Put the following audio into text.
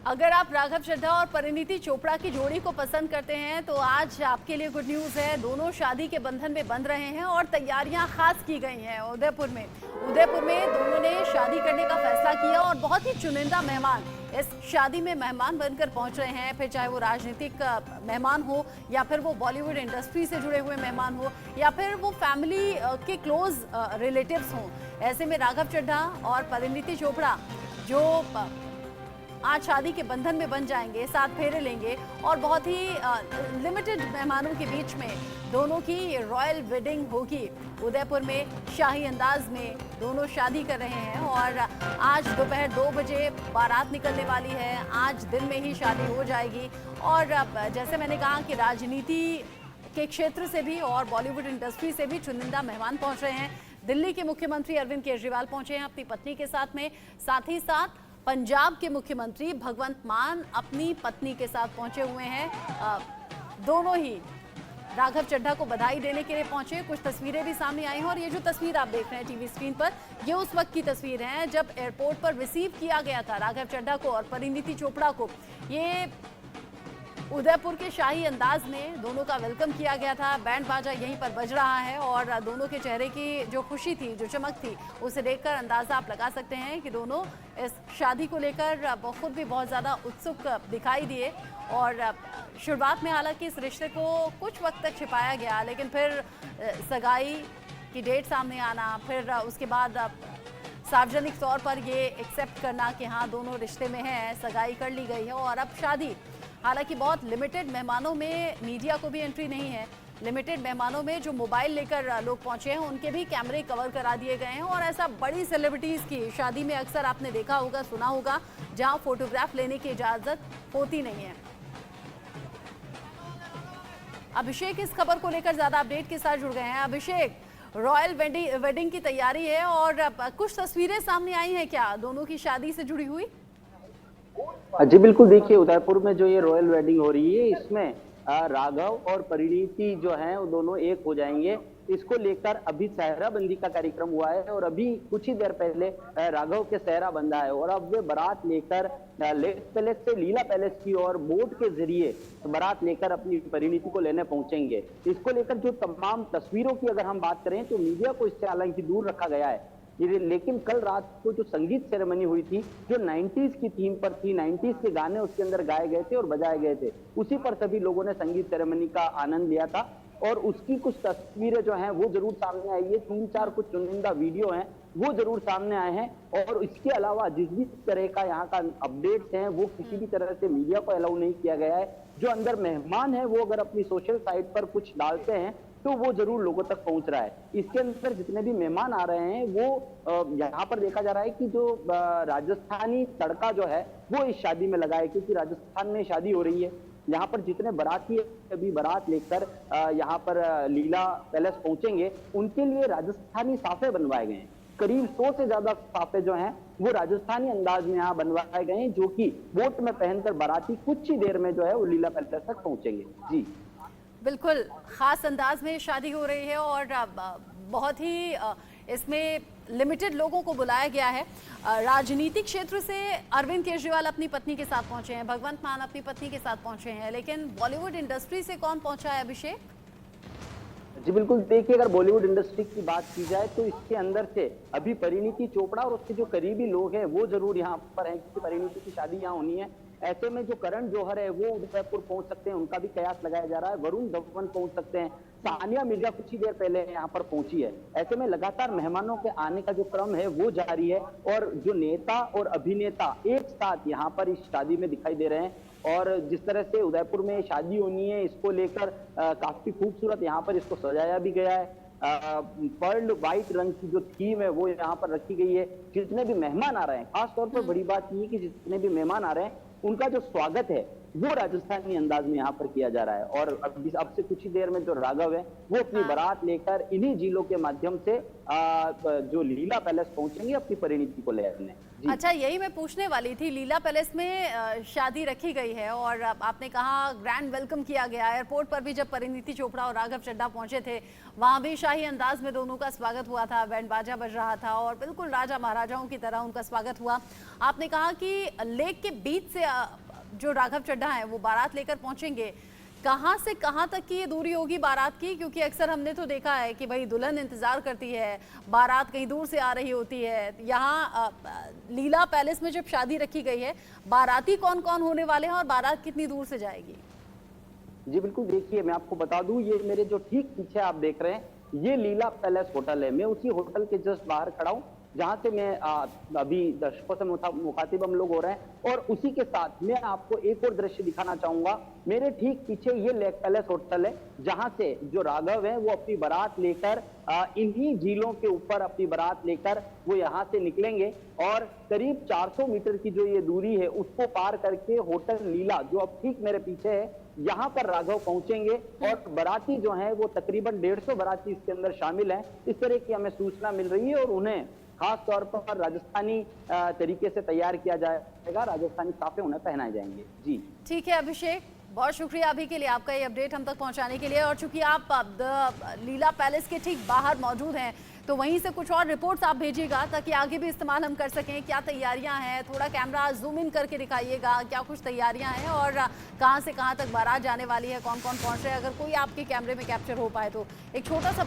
अगर आप राघव चड्ढा और परिणीति चोपड़ा की जोड़ी को पसंद करते हैं तो आज आपके लिए गुड न्यूज है। दोनों शादी के बंधन में बंध रहे हैं और तैयारियां खास की गई हैं उदयपुर में। दोनों ने शादी करने का फैसला किया और बहुत ही चुनिंदा मेहमान इस शादी में मेहमान बनकर पहुंच रहे हैं। फिर चाहे वो राजनीतिक मेहमान हो या फिर वो बॉलीवुड इंडस्ट्री से जुड़े हुए मेहमान हो या फिर वो फैमिली के क्लोज रिलेटिव्स हों। ऐसे में राघव चड्ढा और परिणीति चोपड़ा जो आज शादी के बंधन में बन जाएंगे, साथ फेरे लेंगे और बहुत ही लिमिटेड मेहमानों के बीच में दोनों की रॉयल वेडिंग होगी। उदयपुर में शाही अंदाज में दोनों शादी कर रहे हैं और आज दोपहर 2 बजे बारात निकलने वाली है। आज दिन में ही शादी हो जाएगी और जैसे मैंने कहा कि राजनीति के क्षेत्र से भी और बॉलीवुड इंडस्ट्री से भी चुनिंदा मेहमान पहुंच रहे हैं। दिल्ली के मुख्यमंत्री अरविंद केजरीवाल पहुंचे हैं अपनी पत्नी के साथ में, साथ ही साथ पंजाब के मुख्यमंत्री भगवंत मान अपनी पत्नी के साथ पहुंचे हुए हैं। दोनों ही राघव चड्ढा को बधाई देने के लिए पहुंचे। कुछ तस्वीरें भी सामने आई हैं और ये जो तस्वीर आप देख रहे हैं टीवी स्क्रीन पर, ये उस वक्त की तस्वीर है जब एयरपोर्ट पर रिसीव किया गया था राघव चड्ढा को और परिणीति चोपड़ा को। ये उदयपुर के शाही अंदाज में दोनों का वेलकम किया गया था। बैंड बाजा यहीं पर बज रहा है और दोनों के चेहरे की जो खुशी थी, जो चमक थी, उसे देखकर अंदाजा आप लगा सकते हैं कि दोनों इस शादी को लेकर खुद भी बहुत ज़्यादा उत्सुक दिखाई दिए। और शुरुआत में हालांकि इस रिश्ते को कुछ वक्त तक छिपाया गया, लेकिन फिर सगाई की डेट सामने आना, फिर उसके बाद सार्वजनिक तौर पर ये एक्सेप्ट करना कि हाँ दोनों रिश्ते में हैं, सगाई कर ली गई है और अब शादी। हालांकि बहुत लिमिटेड मेहमानों में मीडिया को भी एंट्री नहीं है। लिमिटेड मेहमानों में जो मोबाइल लेकर लोग पहुंचे हैं उनके भी कैमरे कवर करा दिए गए हैं। और ऐसा बड़ी सेलिब्रिटीज़ की शादी में अक्सर आपने देखा होगा, सुना होगा, जहां फोटोग्राफ लेने की इजाज़त होती नहीं है। अभिषेक इस खबर को लेकर ज़्यादा अपडेट के साथ जुड़ गए हैं। अभिषेक, रॉयल वेडिंग की तैयारी है और कुछ तस्वीरें सामने आई हैं क्या दोनों की शादी से जुड़ी हुई? जी बिल्कुल, देखिए उदयपुर में जो ये रॉयल वेडिंग हो रही है इसमें राघव और परिणीति जो हैं वो दोनों एक हो जाएंगे। इसको लेकर अभी सेहरा बंदी का कार्यक्रम हुआ है और अभी कुछ ही देर पहले राघव के सेहरा बंधा है और अब वे बारात लेकर लेक पैलेस से लीला पैलेस की ओर बोट के जरिए बारात लेकर अपनी परिणीति को लेने पहुंचेंगे। इसको लेकर जो तमाम तस्वीरों की अगर हम बात करें तो मीडिया को इससे हालांकि दूर रखा गया है, लेकिन कल रात को जो संगीत सेरेमनी हुई थी जो 90s की थीम पर थी, 90s के गाने उसके अंदर गाए गए थे और बजाए गए थे, उसी पर सभी लोगों ने संगीत सेरेमनी का आनंद लिया था और उसकी कुछ तस्वीरें जो हैं वो जरूर सामने आई है। 3-4 कुछ चुनिंदा वीडियो हैं वो जरूर सामने आए हैं और इसके अलावा जिस भी तरह का यहाँ का अपडेट्स हैं वो किसी भी तरह से मीडिया को अलाउ नहीं किया गया है। जो अंदर मेहमान है वो अगर अपनी सोशल साइट पर कुछ डालते हैं तो वो जरूर लोगों तक पहुंच रहा है। इसके अंदर जितने भी मेहमान आ रहे हैं वो यहाँ पर देखा जा रहा है कि जो राजस्थानी तड़का जो है वो इस शादी में लगा है, क्योंकि राजस्थान में शादी हो रही है। यहाँ पर जितने बाराती अभी बारात लेकर यहाँ पर लीला पैलेस पहुंचेंगे उनके लिए राजस्थानी साफे बनवाए गए हैं। करीब 100 से ज्यादा साफे जो हैं वो राजस्थानी अंदाज में यहाँ बनवाए गए हैं, जो कि बोट में पहनकर बाराती कुछ ही देर में जो है वो लीला पैलेस तक पहुंचेंगे। जी बिल्कुल, खास अंदाज में शादी हो रही है और बहुत ही इसमें लिमिटेड लोगों को बुलाया गया है। राजनीतिक क्षेत्र से अरविंद केजरीवाल अपनी पत्नी के साथ पहुंचे हैं, भगवंत मान अपनी पत्नी के साथ पहुंचे हैं, लेकिन बॉलीवुड इंडस्ट्री से कौन पहुंचा है अभिषेक? जी बिल्कुल, देखिए अगर बॉलीवुड इंडस्ट्री की बात की जाए तो इसके अंदर से अभी परिणीति चोपड़ा और उसके जो करीबी लोग हैं वो जरूर यहाँ पर हैं, क्योंकि परिणीति की शादी यहाँ होनी है। ऐसे में जो करण जौहर है वो उदयपुर पहुंच सकते हैं, उनका भी कयास लगाया जा रहा है। वरुण धवन पहुंच सकते हैं, सानिया मिर्जा कुछ ही देर पहले यहाँ पर पहुंची है। ऐसे में लगातार मेहमानों के आने का जो क्रम है वो जारी है और जो नेता और अभिनेता एक साथ यहाँ पर इस शादी में दिखाई दे रहे हैं। और जिस तरह से उदयपुर में शादी होनी है इसको लेकर काफी खूबसूरत यहाँ पर इसको सजाया भी गया है। पर्ल व्हाइट रंग की जो थीम है वो यहाँ पर रखी गई है। जितने भी मेहमान आ रहे हैं, खास तौर पर बड़ी बात ये है कि जितने भी मेहमान आ रहे हैं उनका जो स्वागत है वो राजस्थानी अंदाज में यहाँ पर किया जा रहा है। और अब से कुछ ही देर में जो राघव है वो अपनी बारात लेकर इन्हीं जिलों के माध्यम से जो लीला पैलेस पहुंचेंगे अपनी परिणीति को लेने। जी। अच्छा, यही मैं पूछने वाली थी। लीला पैलेस में शादी रखी गई है और आपने कहा ग्रैंड वेलकम किया गया। एयरपोर्ट पर भी जब परिणीति चोपड़ा और राघव चड्ढा पहुंचे थे, वहां भी शाही अंदाज में दोनों का स्वागत हुआ था, बैंड बाजा बज रहा था और बिल्कुल राजा महाराजाओं की तरह उनका स्वागत हुआ। आपने कहा कि लेक के बीच से जो राघव चड्ढा है वो बारात लेकर पहुंचेंगे। कहाँ से कहाँ तक की ये दूरी होगी बारात की? क्योंकि अक्सर हमने तो देखा है कि भाई दुल्हन इंतजार करती है, बारात कहीं दूर से आ रही होती है। यहाँ लीला पैलेस में जब शादी रखी गई है, बाराती कौन कौन होने वाले हैं और बारात कितनी दूर से जाएगी? जी बिल्कुल, देखिए मैं आपको बता दूं, ये मेरे जो ठीक पीछे आप देख रहे हैं, ये लीला पैलेस होटल है। मैं उसी होटल के जस्ट बाहर खड़ा हूं, जहां से मैं अभी दर्शकों से मुखातिब हम लोग हो रहे हैं। और उसी के साथ मैं आपको एक और दृश्य दिखाना चाहूंगा। मेरे ठीक पीछे ये लेक पैलेस होटल है, जहां से जो राघव है वो अपनी बारात लेकर इन्हीं झीलों के ऊपर अपनी बारात लेकर वो यहाँ से निकलेंगे और करीब 400 मीटर की जो ये दूरी है उसको पार करके होटल लीला, जो अब ठीक मेरे पीछे है, यहाँ पर राघव पहुंचेंगे। और बाराती जो है वो तकरीबन 150 बाराती इसके अंदर शामिल हैं। इस तरह की हमें सूचना मिल रही है और उन्हें खास तौर पर राजस्थानी तरीके से तैयार किया जाएगा, राजस्थानी साफे उन्हें पहनाए जाएंगे। जी ठीक है अभिषेक, बहुत शुक्रिया अभी के लिए आपका ये अपडेट हम तक पहुंचाने के लिए। और चूंकि आप लीला पैलेस के ठीक बाहर मौजूद हैं, तो वहीं से कुछ और रिपोर्ट्स आप भेजिएगा ताकि आगे भी इस्तेमाल हम कर सकें। क्या तैयारियां हैं, थोड़ा कैमरा जूम इन करके दिखाइएगा, क्या कुछ तैयारियां हैं और कहां से कहां तक बारात जाने वाली है, कौन कौन पहुंच रहे हैं। अगर कोई आपके कैमरे में कैप्चर हो पाए तो एक छोटा सा